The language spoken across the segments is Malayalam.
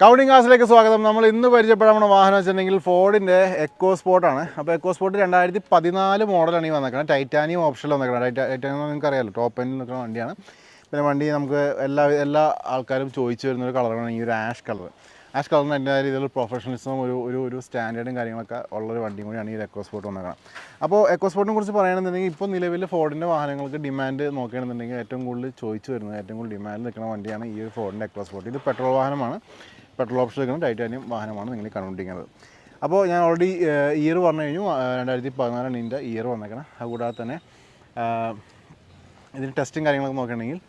കൗണ്ടിങ് ക്ലാസ്സിലേക്ക് സ്വാഗതം. നമ്മൾ ഇന്ന് പരിചയപ്പെടാൻ നമ്മുടെ വാഹനം വെച്ചിട്ടുണ്ടെങ്കിൽ ഫോർഡിൻ്റെ എക്കോ സ്പോർട്ടാണ്. അപ്പോൾ എക്കോ സ്പോർട്ട് 2014 മോഡലാണ് ഈ വന്നേക്കുന്നത്. ടൈറ്റാനിയം ഓപ്ഷനിൽ വന്നേക്കുന്നത്. ടൈറ്റാനിയം നിങ്ങൾക്ക് അറിയാമല്ലോ, ടോപ്പ് എൻഡിൽ നിൽക്കുന്ന വണ്ടിയാണ്. പിന്നെ വണ്ടി നമുക്ക് എല്ലാ ആൾക്കാരും ചോദിച്ചു വരുന്നൊരു കളറാണ് ഈ ഒരു ആഷ് കളർ. ആഷ് കളറിന് അതിൻ്റെ രീതിയിലുള്ള പ്രൊഫഷണലിസം ഒരു സ്റ്റാൻഡേർഡും കാര്യങ്ങളൊക്കെ ഉള്ളൊരു വണ്ടിയും കൂടിയാണ് ഈ എക്കോ സ്പോർട്ട് വന്നേക്കുന്നത്. അപ്പോൾ എക്കോ സ്പോർട്ടിനെ കുറിച്ച് പറയുകയാണെന്നുണ്ടെങ്കിൽ ഇപ്പോൾ നിലവിൽ ഫോർഡിൻ്റെ വാഹനങ്ങൾക്ക് ഡിമാൻഡ് നോക്കുകയാണെന്നുണ്ടെങ്കിൽ ഏറ്റവും കൂടുതൽ ചോദിച്ചു വരുന്നത്, ഏറ്റവും കൂടുതൽ ഡിമാൻഡ് നിൽക്കുന്ന വണ്ടിയാണ് ഈ ഒരു ഫോർഡിൻ്റെ എക്കോ സ്പോർട്ട്. ഇത് പെട്രോൾ വാഹനമാണ്, പെട്രോൾ ഓപ്ഷൻ എടുക്കുന്ന ടൈറ്റാനിയം വാഹനമാണ് നിങ്ങൾ കണ്ടുകൊണ്ടിരിക്കുന്നത്. അപ്പോൾ ഞാൻ ഓൾറെഡി ഇയർ പറഞ്ഞു കഴിഞ്ഞു. 2014 ഇതിൻ്റെ ഇയർ വന്നേക്കണം. അതുകൂടാതെ തന്നെ ഇതിന് ടെസ്റ്റും കാര്യങ്ങളൊക്കെ നോക്കുകയാണെങ്കിൽ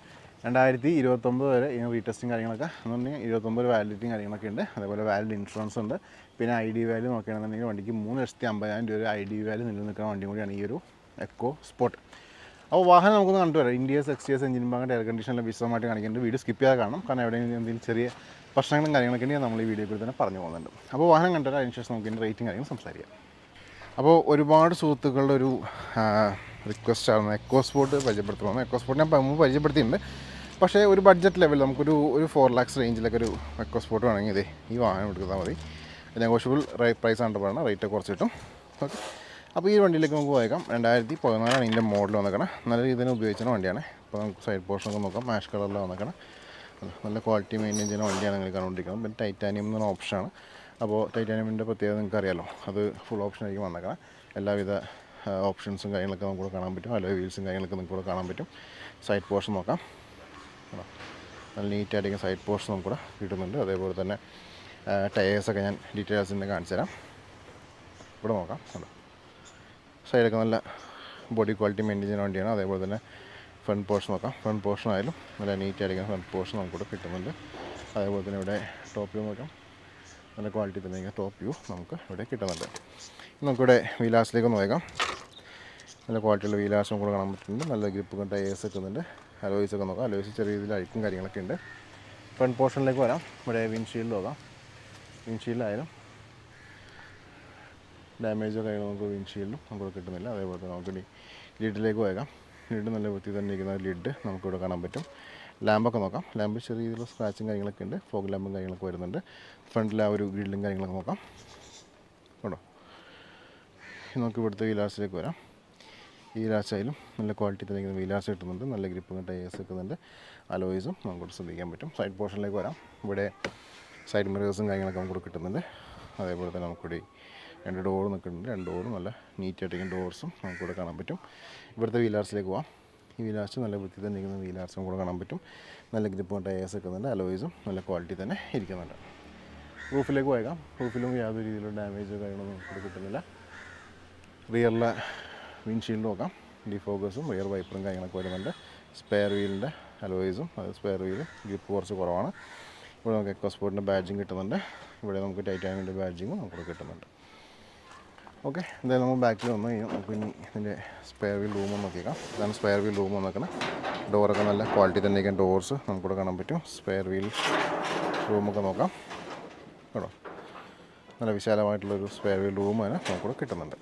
2029 വരെ ഇതിന് റീടെസ്റ്റും കാര്യങ്ങളൊക്കെ എന്ന് പറഞ്ഞാൽ 29 വാലിഡിറ്റിയും കാര്യങ്ങളൊക്കെ ഉണ്ട്. അതേപോലെ വാലിഡ് ഇൻഷുറൻസ് ഉണ്ട്. പിന്നെ ID വാല്യൂ നോക്കുകയാണെന്നുണ്ടെങ്കിൽ വണ്ടിക്ക് 3,50,000 രൂപ ID വാല്യൂ നിലനിൽക്കുന്ന വണ്ടിയും കൂടിയാണ് ഈ ഒരു എക്കോ സ്പോർട്ട്. അപ്പോൾ വാഹനം നമുക്കൊന്ന് കണ്ടുവരാം. ഇൻഡിയേഴ്സ് എക്സ്റ്റേഴ്സ് എഞ്ചിൻ ഭാഗത്ത് എയർ കണ്ടീഷനിലെ വിശദമായിട്ട് കാണിക്കുന്നുണ്ട്. വീഡിയോ സ്കിപ്പ് ചെയ്യാതെ കാണണം, കാരണം എവിടെയെങ്കിലും എന്തെങ്കിലും ചെറിയ പ്രശ്നങ്ങളും കാര്യങ്ങളൊക്കെ ഉണ്ടെങ്കിൽ നമ്മൾ ഈ വീഡിയോയിൽ കൂടി തന്നെ പറഞ്ഞു പോകുന്നുണ്ട്. അപ്പോൾ വാഹനം കണ്ടുവരാം, അതിനുശേഷം നമുക്ക് ഇതിൻ്റെ റേറ്റും കാര്യങ്ങളും സംസാരിക്കാം. അപ്പോൾ ഒരുപാട് സുഹൃത്തുക്കളുടെ ഒരു റിക്വസ്റ്റാണ് എക്കോ സ്പോർട്ട് പരിചയപ്പെടുത്തണമെന്ന്. എക്കോ സ്പോർട്ട് ഞാൻ മുമ്പ് പരിചയപ്പെടുത്തിയിട്ടുണ്ട്. പക്ഷേ ഒരു ബഡ്ജറ്റ് ലെവൽ നമുക്കൊരു 4 lakhs റേഞ്ചിലൊക്കെ ഒരു എക്കോ സ്പോർട്ട് വേണമെങ്കിൽ ഇതേ ഈ വാഹനം എടുത്താൽ മതി. നെഗോഷ്യബിൾ പ്രൈസ് ആണ് പറയുന്നത്, റേറ്റ് കുറച്ച് കിട്ടും. ഓക്കെ, അപ്പോൾ ഈ വണ്ടിയിലേക്ക് നമുക്ക് പോയേക്കാം. 2014 ഇതിൻ്റെ മോഡൽ വന്നേക്കണം. നല്ല രീതിയിൽ ഉപയോഗിച്ചിരുന്ന വണ്ടിയാണ്. അപ്പോൾ നമുക്ക് സൈഡ് പോർഷനൊക്കെ നോക്കാം. മാഷ് കളറിൽ വന്നേക്കണം. നല്ല ക്വാളിറ്റി മെയിൻറ്റെയിൻ ചെയ്യുന്ന വണ്ടിയാണ് നിങ്ങൾ കണ്ടുകൊണ്ടിരിക്കുന്നത്. പിന്നെ ടൈറ്റാനിയം എന്നൊരു ഓപ്ഷനാണ്. അപ്പോൾ ടൈറ്റാനിയമിൻ്റെ പ്രത്യേകത നിങ്ങൾക്ക് അറിയാമല്ലോ, അത് ഫുൾ ഓപ്ഷനായിരിക്കും വന്നേക്കണം. എല്ലാവിധ ഓപ്ഷൻസും കാര്യങ്ങളൊക്കെ നമുക്ക് കാണാൻ പറ്റും. അലോയ് വീൽസും കാര്യങ്ങളൊക്കെ നിങ്ങൾക്ക് കാണാൻ പറ്റും. സൈഡ് പോർഷൻ നോക്കാം, നല്ല നീറ്റായിട്ടിരിക്കുന്ന സൈഡ് പോർഷൻ നമുക്ക് കൂടെ കിട്ടുന്നുണ്ട്. അതേപോലെ തന്നെ ടയേഴ്സൊക്കെ ഞാൻ ഡീറ്റെയിൽസിൻ്റെ കാണിച്ചു തരാം. ഇവിടെ നോക്കാം, സൈഡൊക്കെ നല്ല ബോഡി ക്വാളിറ്റി മെയിൻറ്റെയിൻ ചെയ്യുന്ന വണ്ടിയാണ്. അതേപോലെ തന്നെ ഫ്രണ്ട് പോർഷൻ നോക്കാം. ഫ്രണ്ട് പോർഷൻ ആയാലും നല്ല നീറ്റായിരിക്കുന്ന ഫ്രണ്ട് പോർഷൻ നമുക്കിവിടെ കിട്ടുന്നുണ്ട്. അതേപോലെ തന്നെ ഇവിടെ ടോപ്പ് വ്യൂ നോക്കാം, നല്ല ക്വാളിറ്റി തന്നെ ടോപ്പ് വ്യൂ നമുക്ക് ഇവിടെ കിട്ടുന്നുണ്ട്. നമുക്കിവിടെ വീലാസിലേക്ക് നോക്കാം. നല്ല ക്വാളിറ്റിയുള്ള വീലാസ് നമുക്ക് കാണാൻ പറ്റുന്നുണ്ട്. നല്ല ഗ്രിപ്പ് ടയേഴ്സ് വെക്കുന്നുണ്ട്. അലോയ്സൊക്കെ നോക്കാം. അലോയ്സ് ചെറിയ രീതിയിൽ അഴുക്കും കാര്യങ്ങളൊക്കെ ഉണ്ട്. ഫ്രണ്ട് പോർഷനിലേക്ക് വരാം. ഇവിടെ വിൻഷീൽഡ് നോക്കാം. വിൻഷീൽഡായാലും ഡാമേജോ കാര്യങ്ങൾ നമുക്ക് വിൻഷീൽഡും നമുക്ക് കിട്ടുന്നില്ല. അതേപോലെ തന്നെ നമുക്ക് ലിഡിലേക്ക് പോയേക്കാം. ലിഡ് നല്ല വൃത്തി തന്നെ ഇരിക്കുന്ന ലിഡ് നമുക്കിവിടെ കാണാൻ പറ്റും. ലാമ്പൊക്കെ നോക്കാം. ലാമ്പ് ചെറിയ രീതിയിലുള്ള സ്ക്രാച്ചും കാര്യങ്ങളൊക്കെ ഉണ്ട്. ഫോഗ് ലാമ്പും കാര്യങ്ങളൊക്കെ വരുന്നുണ്ട്. ഫ്രണ്ടിൽ ആ ഒരു ഗ്രില്ലും കാര്യങ്ങളൊക്കെ നോക്കാം കേട്ടോ. നമുക്ക് ഇവിടുത്തെ വീലാസിലേക്ക് വരാം. ഈ വീലാസായാലും നല്ല ക്വാളിറ്റി തന്നെ ഇരിക്കുന്ന വീലാസ് കിട്ടുന്നുണ്ട്. നല്ല ഗ്രിപ്പും ടയേഴ്സ് വെക്കുന്നുണ്ട്. അലോയ്സും നമുക്കിവിടെ ശ്രദ്ധിക്കാൻ പറ്റും. സൈഡ് പോർഷനിലേക്ക് വരാം. ഇവിടെ സൈഡ് മിറേഴ്സും കാര്യങ്ങളൊക്കെ നമുക്കിവിടെ കിട്ടുന്നുണ്ട്. അതേപോലെ തന്നെ നമുക്കിവിടെ 2 ഡോർ നിൽക്കുന്നുണ്ട്. 2 ഡോറും നല്ല നീറ്റായിട്ടിരിക്കുന്ന ഡോർസും നമുക്കിവിടെ കാണാൻ പറ്റും. ഇവിടുത്തെ വീലാർസിലേക്ക് പോകാം. ഈ വീലാർസ് നല്ല വൃത്തി തന്നെ ഇരിക്കുന്ന വീലാർസും കൂടെ കാണാൻ പറ്റും. നല്ല ഗ്രിപ്പും ടയേഴ്സ് വെക്കുന്നുണ്ട്. അലോയ്സും നല്ല ക്വാളിറ്റി തന്നെ ഇരിക്കുന്നുണ്ട്. റൂഫിലേക്ക് പോയേക്കാം. റൂഫിലും യാതൊരു രീതിയിലുള്ള ഡാമേജോ കാര്യങ്ങളൊന്നും നമുക്കിവിടെ കിട്ടുന്നില്ല. റിയറിലെ വിൻഷീൽഡ് നോക്കാം. ഡിഫോഗസും റിയർ വൈപ്പറും കാര്യങ്ങളൊക്കെ വരുന്നുണ്ട്. സ്പെയർ വീലിൻ്റെ അലോയ്സും, അത് സ്പെയർ വീല് ഗ്രിപ്പ് കുറച്ച് കുറവാണ്. ഇവിടെ നമുക്ക് എക്കോ സ്പോർട്ടിൻ്റെ ബാഡ്ജിങ് കിട്ടുന്നുണ്ട്. ഇവിടെ നമുക്ക് ടൈറ്റാനിയമിൻ്റെ ബാഡ്ജിങ്ങും നമുക്കിവിടെ കിട്ടുന്നുണ്ട്. ഓക്കെ, എന്തായാലും നമ്മൾ ബാക്കിൽ വന്നു കഴിഞ്ഞാൽ നമുക്ക് ഇനി ഇതിൻ്റെ സ്പെയർ വീൽ റൂം നോക്കിയേക്കാം. ഇതാണ് സ്പെയർ വീൽ റൂം നോക്കണം. ഡോറൊക്കെ നല്ല ക്വാളിറ്റി തന്നെ ഇരിക്കുന്ന ഡോർസ് നമുക്കിവിടെ കാണാൻ പറ്റും. സ്പെയർ വീൽ റൂമൊക്കെ നോക്കാം കേട്ടോ. നല്ല വിശാലമായിട്ടുള്ളൊരു സ്പെയർ വീൽ റൂം തന്നെ നമുക്കിവിടെ കിട്ടുന്നുണ്ട്.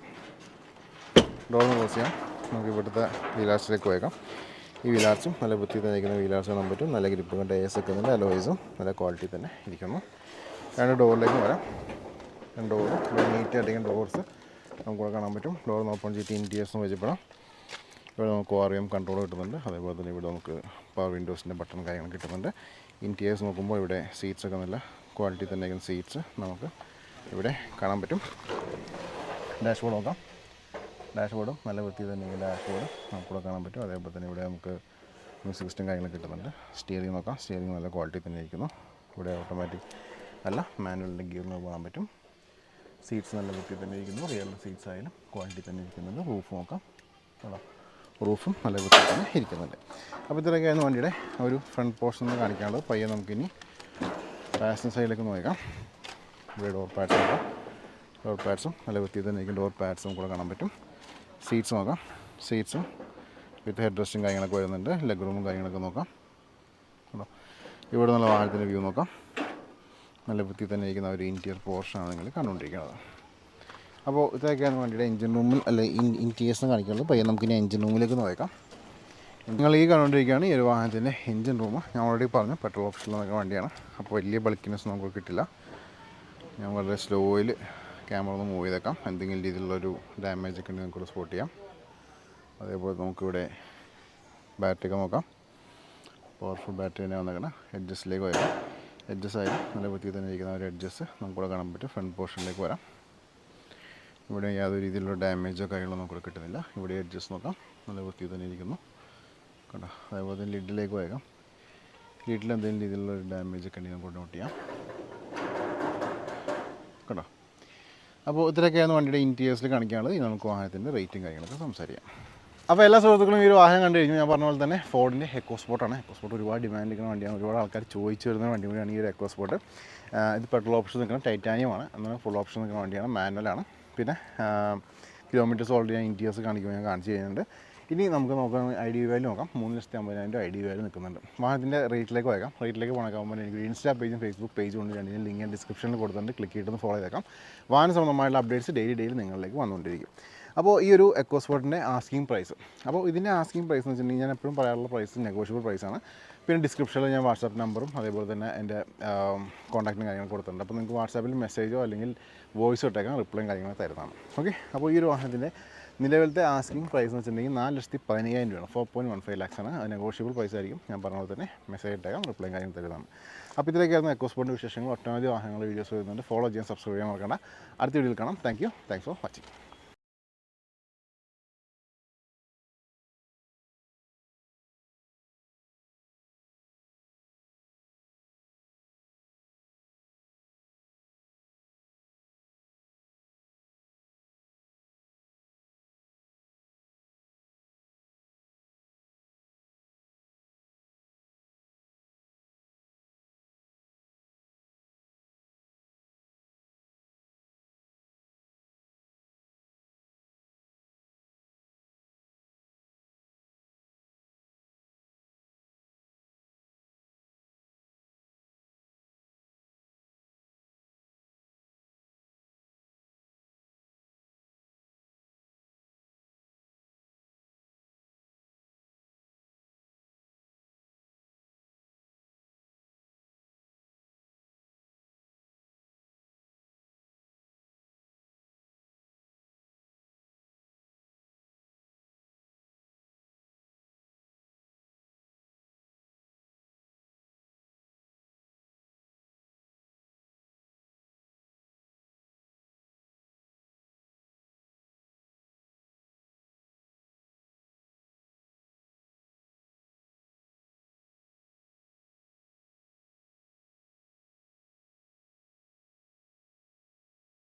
ഡോറിന് ക്ലോസ് ചെയ്യാം. നമുക്ക് ഇവിടുത്തെ വീലാർസിലേക്ക് പോയേക്കാം. ഈ വീലാർസും നല്ല വൃത്തി തന്നെ ഇരിക്കുന്ന വീലാർസ് കാണാൻ പറ്റും. നല്ല ഗ്രിപ്പും ടയേഴ്സ് വെക്കുന്നുണ്ട്. അലോയ്സും നല്ല ക്വാളിറ്റി തന്നെ ഇരിക്കുന്നു. 2 ഡോറിലേക്ക് വരാം. 2 ഡോറും നീറ്റായിട്ടിരിക്കുന്ന ഡോർസ് നമുക്കിവിടെ കാണാൻ പറ്റും. ഡോർ ഓപ്പൺ ചെയ്തിട്ട് ഇൻറ്റീരിയേഴ്സും വെച്ചപ്പെടാം. ഇവിടെ നമുക്ക് ORM കൺട്രോൾ കിട്ടുന്നുണ്ട്. അതേപോലെ തന്നെ ഇവിടെ നമുക്ക് പവർ വിൻഡോസിൻ്റെ ബട്ടൺ കാര്യങ്ങൾ കിട്ടുന്നുണ്ട്. ഇൻറ്റീരിയേഴ്സ് നോക്കുമ്പോൾ ഇവിടെ സീറ്റ്സൊക്കെ നല്ല ക്വാളിറ്റി തന്നെ ഇരിക്കുന്ന സീറ്റ്സ് നമുക്ക് ഇവിടെ കാണാൻ പറ്റും. ഡാഷ്ബോർഡ് നോക്കാം. ഡാഷ്ബോർഡും നല്ല വൃത്തി തന്നെ ഡാഷ്ബോർഡ് നമുക്കിവിടെ കാണാൻ പറ്റും. അതേപോലെ തന്നെ ഇവിടെ നമുക്ക് മ്യൂസിക് സിസ്റ്റം കാര്യങ്ങൾ കിട്ടുന്നുണ്ട്. സ്റ്റിയറിംഗ് നോക്കാം. സ്റ്റിയറിംഗ് നല്ല ക്വാളിറ്റി തന്നെ ഇരിക്കുന്നു. ഇവിടെ ഓട്ടോമാറ്റിക് അല്ല, മാനുവലിൻ്റെ ഗിയറിന് പോകാൻ പറ്റും. സീറ്റ്സ് നല്ല വൃത്തി തന്നെ ഇരിക്കുന്നു. റിയൽ സീറ്റ്സ് ആയാലും ക്വാളിറ്റി തന്നെ ഇരിക്കുന്നുണ്ട്. റൂഫ് നോക്കാം കേട്ടോ. റൂഫും നല്ല വൃത്തി തന്നെ ഇരിക്കുന്നുണ്ട്. അപ്പോൾ ഇത്രയൊക്കെയായിരുന്നു വണ്ടിയുടെ ഒരു ഫ്രണ്ട് പോർഷൻ ഒന്ന് കാണിക്കാനുള്ളത്. പയ്യെ നമുക്കിനി പാസഞ്ചർ സൈഡിലേക്ക് നോക്കാം. ഇവിടെ ഡോർ പാഡ്സ് നോക്കാം. ഡോർ പാഡ്സും നല്ല വൃത്തി തന്നെ ഇരിക്കും. ഡോർ പാഡ്സും കൂടെ കാണാൻ പറ്റും. സീറ്റ്സ് നോക്കാം. സീറ്റ്സും വിത്ത് ഹെഡ് റെസ്റ്റും കാര്യങ്ങളൊക്കെ വരുന്നുണ്ട്. ലെഗ് റൂമും കാര്യങ്ങളൊക്കെ നോക്കാം കേട്ടോ. ഇവിടെ നല്ല വാഹനത്തിൻ്റെ വ്യൂ നോക്കാം. നല്ല വൃത്തി തന്നെ ഇരിക്കുന്ന ഒരു ഇൻറ്റീരിയർ പോർഷനാണ് നിങ്ങൾ കണ്ടുകൊണ്ടിരിക്കുന്നത്. അപ്പോൾ ഇതൊക്കെയാണ് വണ്ടിയുടെ എഞ്ചിൻ റൂമിൽ അല്ലെ ഇൻറ്റീരിയേഴ്സും കാണിക്കുന്നത്. പയ്യെ നമുക്കിനി എഞ്ചിൻ റൂമിലേക്ക് നോക്കാം. നിങ്ങൾ ഈ കണ്ടുകൊണ്ടിരിക്കുകയാണ് ഈ ഒരു വാഹനത്തിൻ്റെ എഞ്ചിൻ റൂം. ഞാൻ ഓൾറെഡി പറഞ്ഞു പെട്രോൾ ഓപ്ഷനിലൊക്കെ വണ്ടിയാണ്, അപ്പോൾ വലിയ ബൾക്കിനെസ് നമുക്ക് കിട്ടില്ല. ഞാൻ വളരെ സ്ലോയിൽ ക്യാമറ ഒന്ന് മൂവ് ചെയ്തേക്കാം. എന്തെങ്കിലും രീതിയിലുള്ളൊരു ഡാമേജ് ഒക്കെ ഉണ്ടെങ്കിൽ നമുക്കിവിടെ സ്പോട്ട് ചെയ്യാം. അതേപോലെ നമുക്കിവിടെ ബാറ്ററി ഒക്കെ നോക്കാം. പവർഫുൾ ബാറ്ററി തന്നെ വന്നേക്കണം. എഡ്ജസ്റ്റിലേക്ക് വരാം. എഡ്ജസ് ആയാലും നല്ല വൃത്തിയിൽ തന്നെ ഇരിക്കുന്ന ഒരു എഡ്ജസ് നമുക്കിവിടെ കാണാൻ പറ്റും. ഫ്രണ്ട് പോർഷനിലേക്ക് വരാം. ഇവിടെ യാതൊരു രീതിയിലുള്ള ഡാമേജോ കാര്യങ്ങളോ നമുക്കിവിടെ കിട്ടുന്നില്ല. ഇവിടെ എഡ്ജസ് നോക്കാം, നല്ല വൃത്തിയിൽ തന്നെ ഇരിക്കുന്നു കണ്ടോ. അതേപോലെ തന്നെ ലിഡിലേക്ക് വരാം. ലിഡിൽ എന്തെങ്കിലും രീതിയിലുള്ള ഒരു ഡാമേജ് ഒക്കെ ഉണ്ടെങ്കിൽ നമുക്ക് നോട്ട് ചെയ്യാം കേട്ടോ. അപ്പോൾ ഇത്രയൊക്കെയാണ് വണ്ടിയുടെ ഇൻറ്റീരിയേഴ്സിൽ കാണിക്കാനുള്ളത്. ഇനി നമുക്ക് വാഹനത്തിൻ്റെ റേറ്റും കാര്യങ്ങളൊക്കെ സംസാരിക്കാം. അപ്പോൾ എല്ലാ സുഹൃത്തുക്കളും ഈ ഒരു വാഹനം കണ്ടു കഴിഞ്ഞു. ഞാൻ പറഞ്ഞ പോലെ തന്നെ ഫോർഡിൻ്റെ എക്കോസ്പോർട്ടാണ്. എക്കോസ്പോർട്ട് ഒരുപാട് ഡിമാൻഡ് നിൽക്കുന്ന വണ്ടിയാണ്. ഒരുപാട് ആൾക്കാർ ചോദിച്ചു വരുന്ന വണ്ടി കൂടിയാണ് ഈ ഒരു എക്കോസ്പോർട്ട്. ഇത് പെട്രോൾ ഓപ്ഷൻ നിൽക്കണം, ടൈറ്റാനിയമാണ്. എന്നാൽ ഫുൾ ഓപ്ഷൻ നിൽക്കുന്ന വണ്ടിയാണ്, മാനുവലാണ്. പിന്നെ കിലോമീറ്റേഴ്സ് ഓൾറെഡി ഞാൻ ഇൻറ്റീരിയേഴ്സ് കാണിക്കുമ്പോൾ ഞാൻ കാണിച്ച് ചെയ്യുന്നുണ്ട്. ഇനി നമുക്ക് നോക്കാം ID വാല്യൂ നോക്കാം. 3,50,000 ID വാല്യൂ നിൽക്കുന്നുണ്ട്. വാഹനത്തിൻ്റെ റേറ്റിലേക്ക് പോയേക്കാം. റേറ്റിലേക്ക് പോകണമെങ്കിൽ എനിക്ക് ഇൻസ്റ്റാ പേജും ഫേസ്ബുക്ക് പേജും ഉണ്ട്. രണ്ടിനും ലിങ്ക് ഞാൻ ഡിസ്ക്രിപ്ഷനിൽ കൊടുത്തിട്ടുണ്ട്. ക്ലിക്ക് ചെയ്തിട്ട് ഫോളോ ചെയ്തേക്കാം. വാഹന സംബന്ധമായുള്ള അപ്ഡേറ്റ്സ് ഡെയിലി നിങ്ങളിലേക്ക് വന്നുകൊണ്ടിരിക്കും. അപ്പോൾ ഈ ഒരു എക്കോസ്പോർട്ടിൻ്റെ ആസ്കിങ് പ്രൈസ്, അപ്പോൾ ഇതിൻ്റെ ആസ്കിങ് പ്രൈസ് എന്ന് വെച്ചിട്ടുണ്ടെങ്കിൽ ഞാൻ എപ്പോഴും പറയാനുള്ള പ്രൈസ് നെഗോഷ്യബിൾ പ്രൈസാണ്. പിന്നെ ഡിസ്ക്രിപ്ഷനിൽ ഞാൻ വാട്സാപ്പ് നമ്പറും അതേപോലെ തന്നെ എൻ്റെ കോൺടാക്റ്റും കാര്യങ്ങൾ കൊടുത്തിട്ടുണ്ട്. അപ്പോൾ നിങ്ങൾക്ക് വാട്സാപ്പിൽ മെസ്സേജോ അല്ലെങ്കിൽ വോയിസോ ഇട്ടേക്കാം, റിപ്ലൈയും കാര്യങ്ങളൊക്കെ തരുന്നതാണ്. ഓക്കെ. അപ്പോൾ ഈ ഒരു വാഹനത്തിൻ്റെ നിലവിലത്തെ ആസ്കിങ് പ്രൈസ് എന്ന് വെച്ചിട്ടുണ്ടെങ്കിൽ 4,15,000 രൂപയാണ്. 4.15 lakhs ആണ്. അത് നെഗോഷ്യബിൾ പ്രൈസ് ആയിരിക്കും. ഞാൻ പറഞ്ഞ പോലെ തന്നെ മെസ്സേജ് ഇട്ടേക്കാം, റിപ്ലൈയും കാര്യങ്ങൾ തരുന്നതാണ്. അപ്പോൾ ഇതിലേക്കായിരുന്നു എക്കോസ്പോർട്ടിൻ്റെ വിശേഷങ്ങൾ. ഒട്ടനവധി വാഹനങ്ങളുടെ വീഡിയോസ് വരുന്നുണ്ട്. ഫോളോ ചെയ്യാൻ, സബ്സ്ക്രൈബ് ചെയ്യാൻ മറക്കണ്ട. അടുത്ത വീഡിയോയിൽ കാണാം. Thanks for watching.